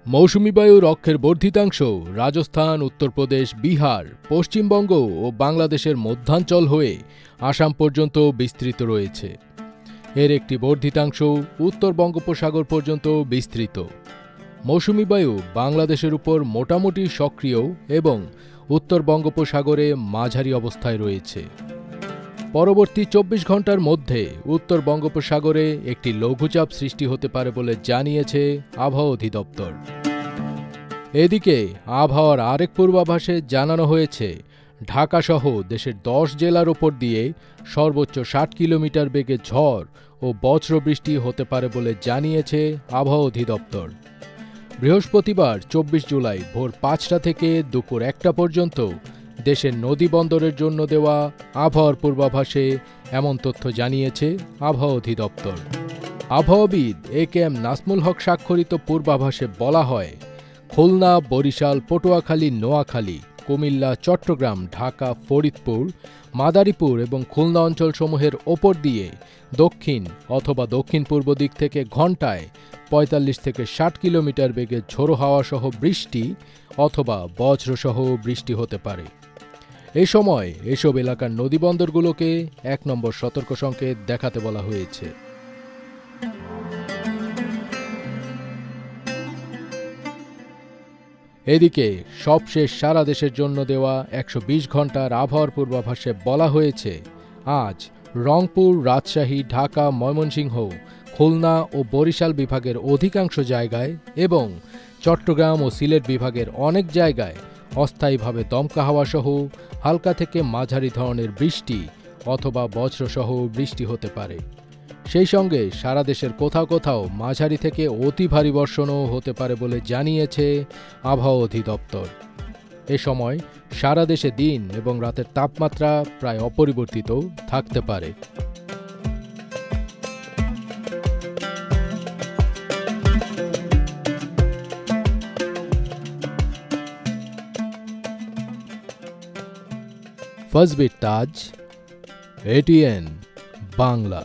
মৌসুমী বায়ুর অক্ষের বর্ধিতাংশ রাজস্থান, উত্তরপ্রদেশ, বিহার, পশ্চিমবঙ্গ ও বাংলাদেশের মধ্যাঞ্চল হয়ে আসাম পর্যন্ত বিস্তৃত রয়েছে। এর একটি বর্ধিতাংশ উত্তর বঙ্গোপসাগর পর্যন্ত বিস্তৃত। মৌসুমী বায়ু বাংলাদেশের উপর মোটামুটি সক্রিয় এবং উত্তর বঙ্গোপসাগরে মাঝারি অবস্থায় রয়েছে। পরবর্তী ২৪ ঘন্টার মধ্যে উত্তর বঙ্গোপসাগরে একটি লঘুচাপ সৃষ্টি হতে পারে বলে জানিয়েছে আবহাওয়া অধিদপ্তর। এদিকে আবহাওয়ার আরেক পূর্বাভাসে জানানো হয়েছে, ঢাকাসহ দেশের ১০ জেলার ওপর দিয়ে সর্বোচ্চ ৬০ কিলোমিটার বেগে ঝড় ও বজ্রবৃষ্টি হতে পারে বলে জানিয়েছে আবহাওয়া অধিদপ্তর। বৃহস্পতিবার ২৪ জুলাই ভোর ৫টা থেকে দুপুর ১টা পর্যন্ত দেশের নদী বন্দরের জন্য দেওয়া আবহাওয়ার পূর্বাভাসে এমন তথ্য জানিয়েছে আবহাওয়া অধিদপ্তর। আবহাওয়াবিদ এ.কে.এম. নাজমুল হক স্বাক্ষরিত পূর্বাভাসে বলা হয়, খুলনা, বরিশাল, পটুয়াখালী, নোয়াখালী, কুমিল্লা, চট্টগ্রাম, ঢাকা, ফরিদপুর, মাদারীপুর এবং খুলনা অঞ্চলসমূহের ওপর দিয়ে দক্ষিণ অথবা দক্ষিণ পূর্ব দিক থেকে ঘণ্টায় ৪৫ থেকে ৬০ কিলোমিটার বেগে ঝোড়ো হাওয়াসহ বৃষ্টি অথবা বজ্রসহ বৃষ্টি হতে পারে। এই সময় এসব এলাকার নদীবন্দরগুলোকে ১ নম্বর সতর্ক সংকেত দেখাতে বলা হয়েছে। এদিকে সবশেষ সারা দেশের জন্য দেওয়া ১২০ ঘন্টার আবহাওয়ার পূর্বাভাসে বলা হয়েছে, আজ রংপুর, রাজশাহী, ঢাকা, ময়মনসিংহ, খুলনা ও বরিশাল বিভাগের অধিকাংশ জায়গায় এবং চট্টগ্রাম ও সিলেট বিভাগের অনেক জায়গায় অস্থায়ীভাবে দমকা হাওয়াসহ হালকা থেকে মাঝারি ধরনের বৃষ্টি অথবা বজ্রসহ বৃষ্টি হতে পারে। সেই সঙ্গে সারা দেশের কোথাও কোথাও মাঝারি থেকে অতি ভারী বর্ষণও হতে পারে বলে জানিয়েছে আবহাওয়া অধিদপ্তর। এ সময় সারা দেশে দিন এবং রাতের তাপমাত্রা প্রায় অপরিবর্তিত থাকতে পারে। ফজবির তাজ, এটিএন বাংলা।